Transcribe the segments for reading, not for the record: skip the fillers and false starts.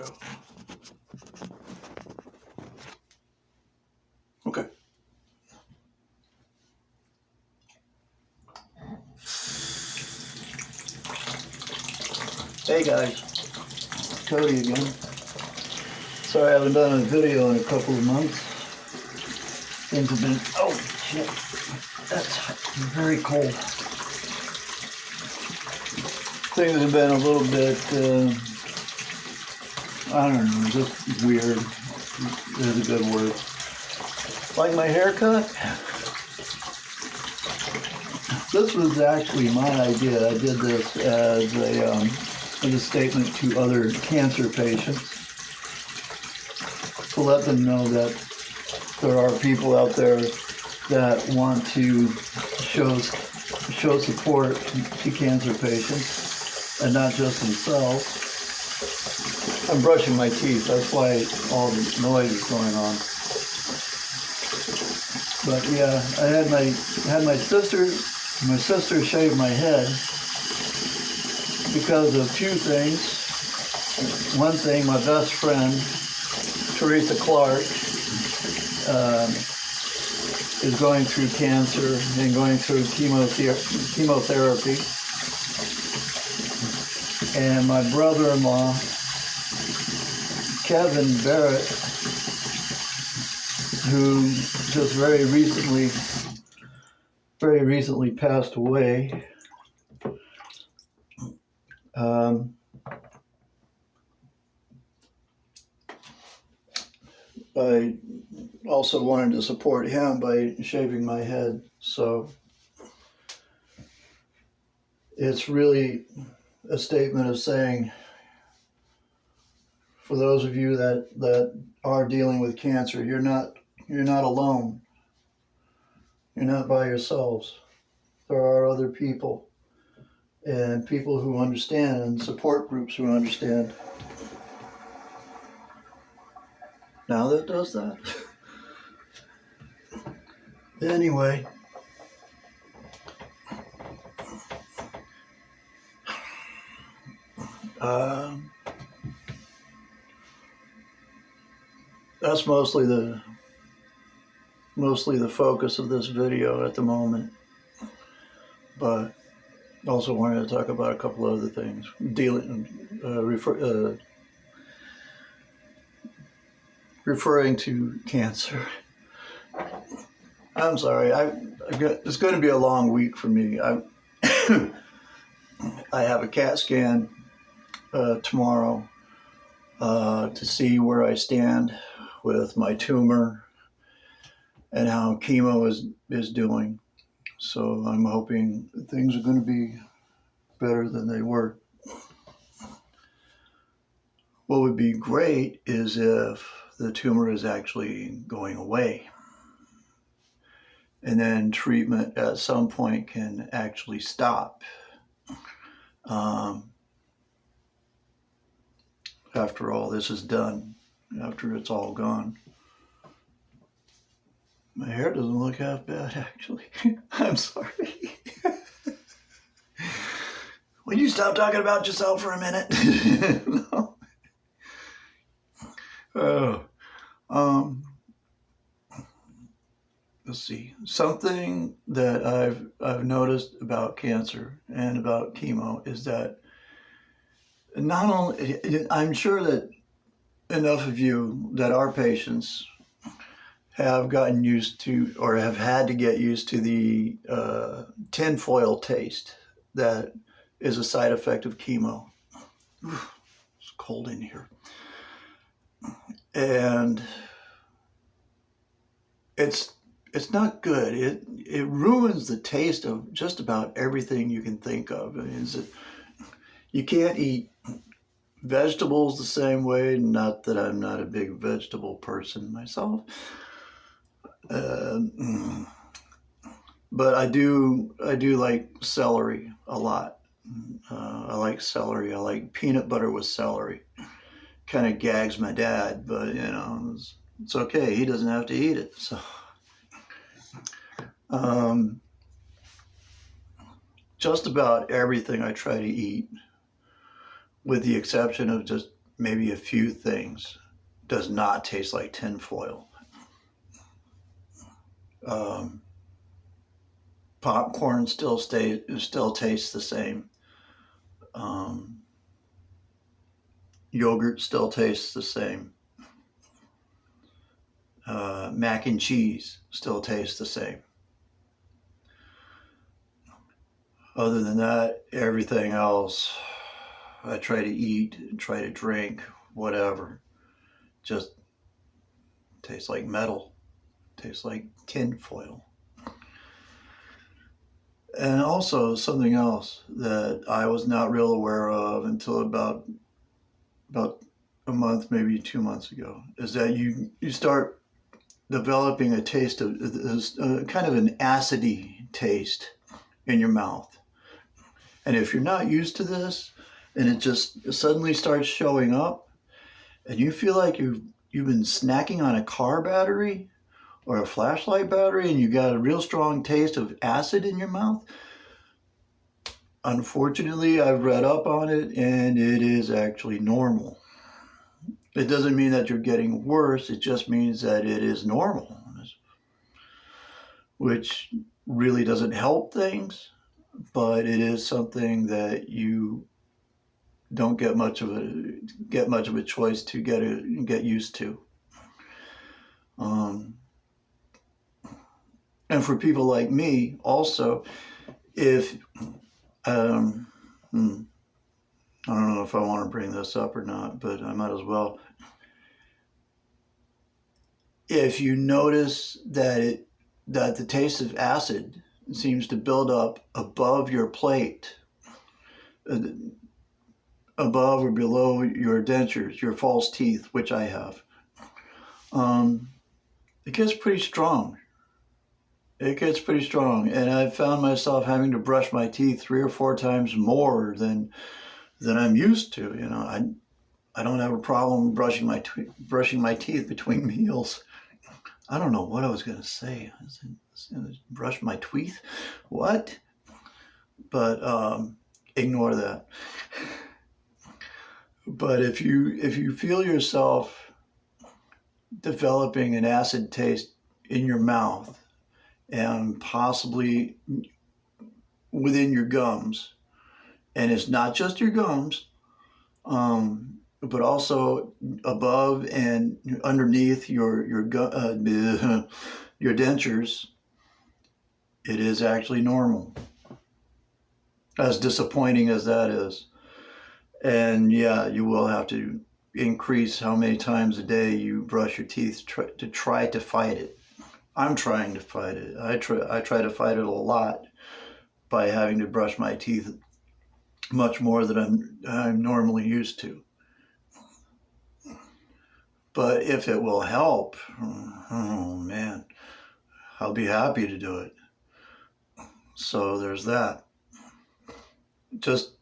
go. Okay. Hey guys, Cody again. Sorry I haven't done a video in a couple of months. Things have been, oh shit, that's very cold. Things have been a little bit, I don't know, just weird is a good word. Like my haircut? This was actually my idea. I did this as a statement to other cancer patients to let them know that there are people out there that want to show support to cancer patients and not just themselves. I'm brushing my teeth. That's why all the noise is going on. But yeah, I had my sister shaved my head because of two things. One thing, my best friend, Teresa Clark, is going through cancer and going through chemotherapy. And my brother-in-law, Kevin Barrett, who just very recently passed away. I also wanted to support him by shaving my head, so it's really a statement of saying, for those of you that are dealing with cancer, you're not alone. You're not by yourselves. There are other people, and people who understand, and support groups who understand. Now that does that. Anyway. That's mostly the focus of this video at the moment. But also wanted to talk about a couple other things. Referring to cancer. I'm sorry. It's going to be a long week for me. I have a CAT scan tomorrow to see where I stand with my tumor and how chemo is doing. So I'm hoping things are going to be better than they were. What would be great is if the tumor is actually going away, and then treatment at some point can actually stop after all this is done, after it's all gone. My hair doesn't look half bad, actually. I'm sorry. Will you stop talking about yourself for a minute? No. Let's see. Something that I've noticed about cancer and about chemo is that not only, I'm sure that enough of you that are patients have gotten used to, or have had to get used to, the tinfoil taste that is a side effect of chemo. It's cold in here. And it's not good. It ruins the taste of just about everything you can think of. I mean, you can't eat vegetables the same way. Not that I'm not a big vegetable person myself. But I do like celery a lot. I like celery. I like peanut butter with celery. Kind of gags my dad, but you know, it's okay. He doesn't have to eat it. So, just about everything I try to eat, with the exception of just maybe a few things does not taste like tinfoil. Popcorn still tastes the same. Yogurt still tastes the same. Mac and cheese still tastes the same. Other than that, everything else I try to eat, try to drink, whatever, just tastes like metal, tastes like tin foil. And also something else that I was not real aware of until about a month, maybe 2 months ago, is that you start developing a taste of kind of an acidy taste in your mouth. And if you're not used to this, and it just suddenly starts showing up, and you feel like you've been snacking on a car battery or a flashlight battery, and you got a real strong taste of acid in your mouth, unfortunately, I've read up on it, and it is actually normal. It doesn't mean that you're getting worse. It just means that it is normal, which really doesn't help things, but it is something that you don't get much of a choice to get used to. And for people like me, also, if I don't know if I want to bring this up or not, but I might as well. If you notice that the taste of acid seems to build up above your plate, above or below your dentures, your false teeth, which I have, it gets pretty strong. It gets pretty strong, and I've found myself having to brush my teeth 3 or 4 times more than I'm used to. You know, I don't have a problem brushing my teeth between meals. I don't know what I was going to say. I was going to brush my teeth? What? But ignore that. But if you feel yourself developing an acid taste in your mouth and possibly within your gums, and it's not just your gums, but also above and underneath your dentures, it is actually normal. As disappointing as that is. And yeah, you will have to increase how many times a day you brush your teeth to try to fight it. I'm trying to fight it. I try to fight it a lot by having to brush my teeth much more than I'm normally used to. But if it will help, oh man, I'll be happy to do it. So there's that. Just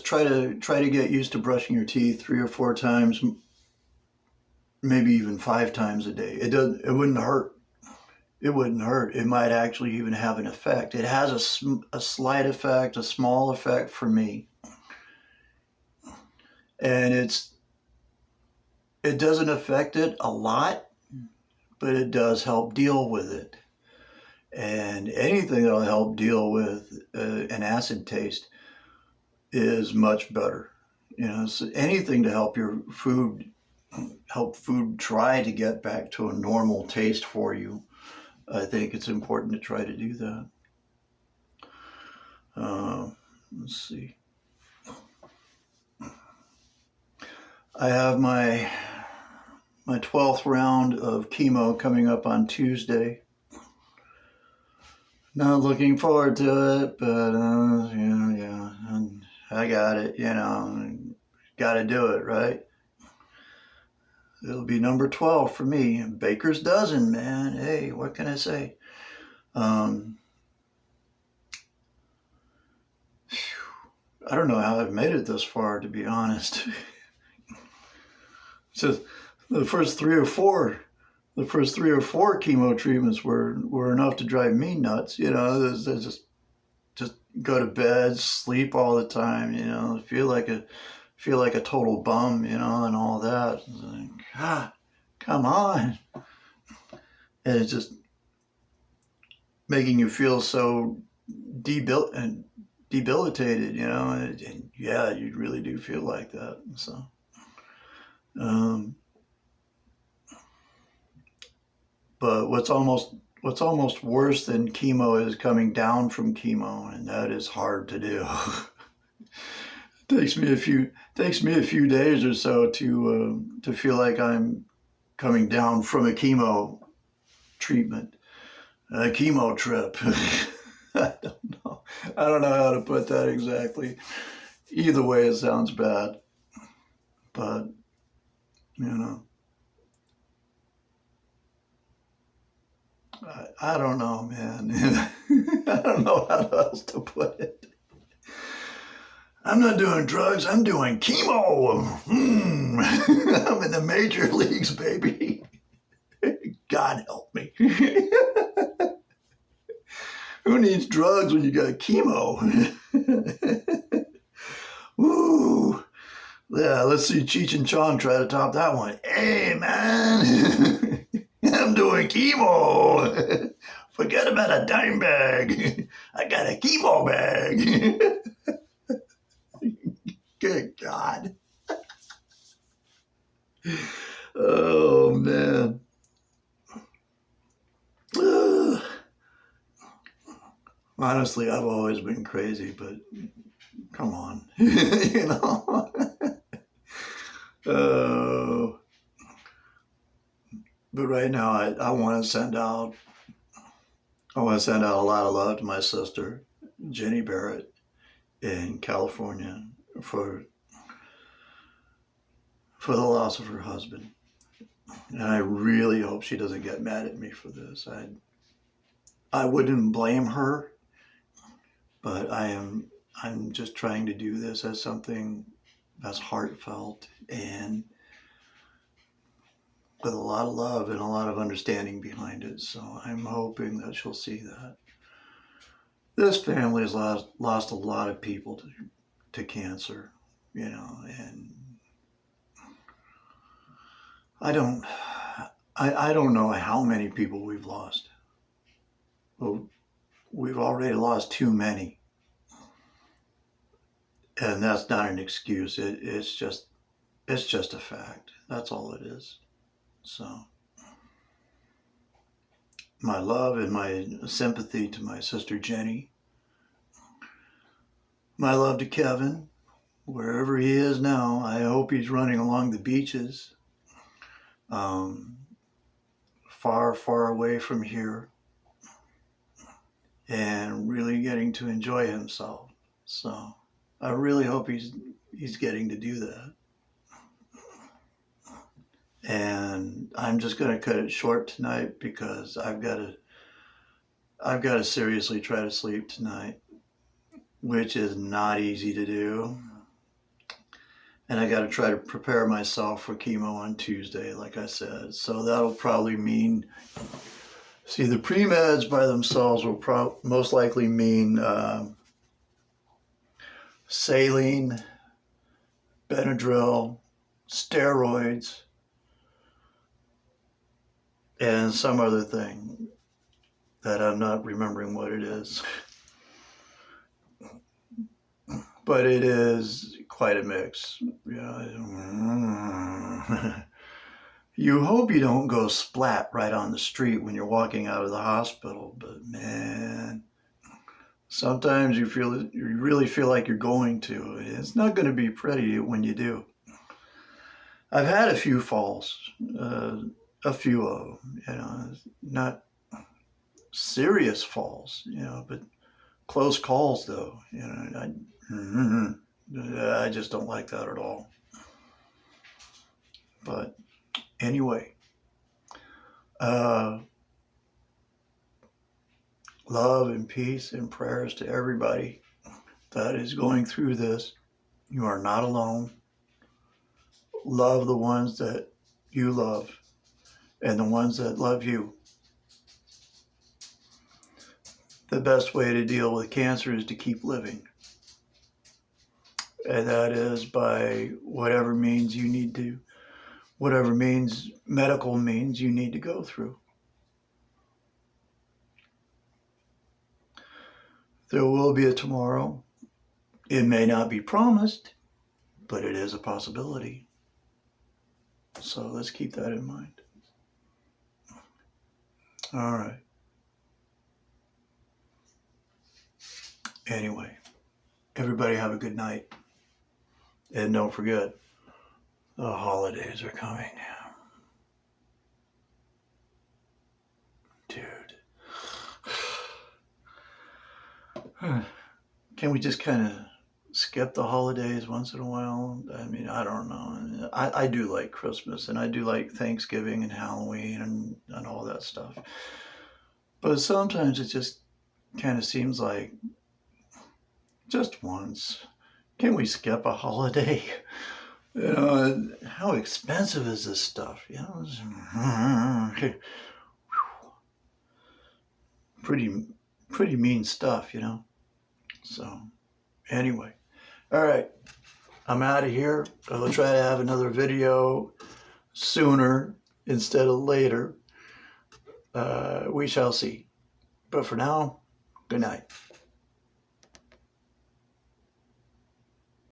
try to get used to brushing your teeth 3 or 4 times, maybe even 5 times a day. It wouldn't hurt. It wouldn't hurt. It might actually even have an effect. It has a slight effect, a small effect for me. And it doesn't affect it a lot, but it does help deal with it. And anything that'll help deal with an acid taste is much better. You know, so anything to help food try to get back to a normal taste for you. I think it's important to try to do that. Let's see. I have my 12th round of chemo coming up on Tuesday. Not looking forward to it, but yeah, I got it. You know, got to do it, right? It'll be number 12 for me. Baker's dozen, man. Hey, what can I say? I don't know how I've made it this far, to be honest. So the first three or four chemo treatments were enough to drive me nuts. You know, just go to bed, sleep all the time. You know, feel like a feel like a total bum, you know, and all that. It's like, come on. And it's just making you feel so debilitated, you know, and yeah, you really do feel like that. So, um, but what's almost worse than chemo is coming down from chemo, and that is hard to do. Takes me a few days or so to feel like I'm coming down from a chemo treatment, a chemo trip. I don't know. I don't know how to put that exactly. Either way, it sounds bad, but you know, I don't know, man. I don't know how else to put it. I'm not doing drugs. I'm doing chemo. I'm in the major leagues, baby. God help me. Who needs drugs when you got chemo? Woo. Yeah, let's see Cheech and Chong try to top that one. Hey, man. I'm doing chemo. Forget about a dime bag. I got a chemo bag. Good God. Oh, man. Honestly, I've always been crazy, but come on. You know? Oh. But right now, I want to send out a lot of love to my sister, Jenny Barrett, in California for the loss of her husband. And I really hope she doesn't get mad at me for this. I wouldn't blame her, but I'm just trying to do this as something that's heartfelt and with a lot of love and a lot of understanding behind it. So I'm hoping that she'll see that. This family has lost a lot of people to cancer, you know, and I don't know how many people we've lost. Well, we've already lost too many. And that's not an excuse. It's just a fact. That's all it is. So my love and my sympathy to my sister Jenny. My love to Kevin, wherever he is now. I hope he's running along the beaches, far, far away from here, and really getting to enjoy himself. So I really hope he's getting to do that. And I'm just going to cut it short tonight because I've got to seriously try to sleep tonight, which is not easy to do. And I got to try to prepare myself for chemo on Tuesday, like I said. So that'll probably mean, the pre-meds by themselves will most likely mean saline, Benadryl, steroids, and some other thing that I'm not remembering what it is. But it is quite a mix. You hope you don't go splat right on the street when you're walking out of the hospital, but man, sometimes you really feel like you're going to. It's not going to be pretty when you do. I've had a few falls, a few of them, not serious falls, but close calls though, I just don't like that at all. But anyway, love and peace and prayers to everybody that is going through this. You are not alone. Love the ones that you love and the ones that love you. The best way to deal with cancer is to keep living. and that is by whatever means you need to, whatever means, medical means you need to go through. There will be a tomorrow. It may not be promised, but it is a possibility. So let's keep that in mind. All right. Anyway, everybody have a good night. And don't forget, the holidays are coming. Dude. Can we just kind of skip the holidays once in a while? I mean, I don't know. I do like Christmas, and I do like Thanksgiving and Halloween and all that stuff. But sometimes it just kind of seems like just once. Can we skip a holiday? You know, how expensive is this stuff? You know, pretty mean stuff, you know. So anyway, all right, I'm out of here. I'll try to have another video sooner instead of later. We shall see. But for now, good night.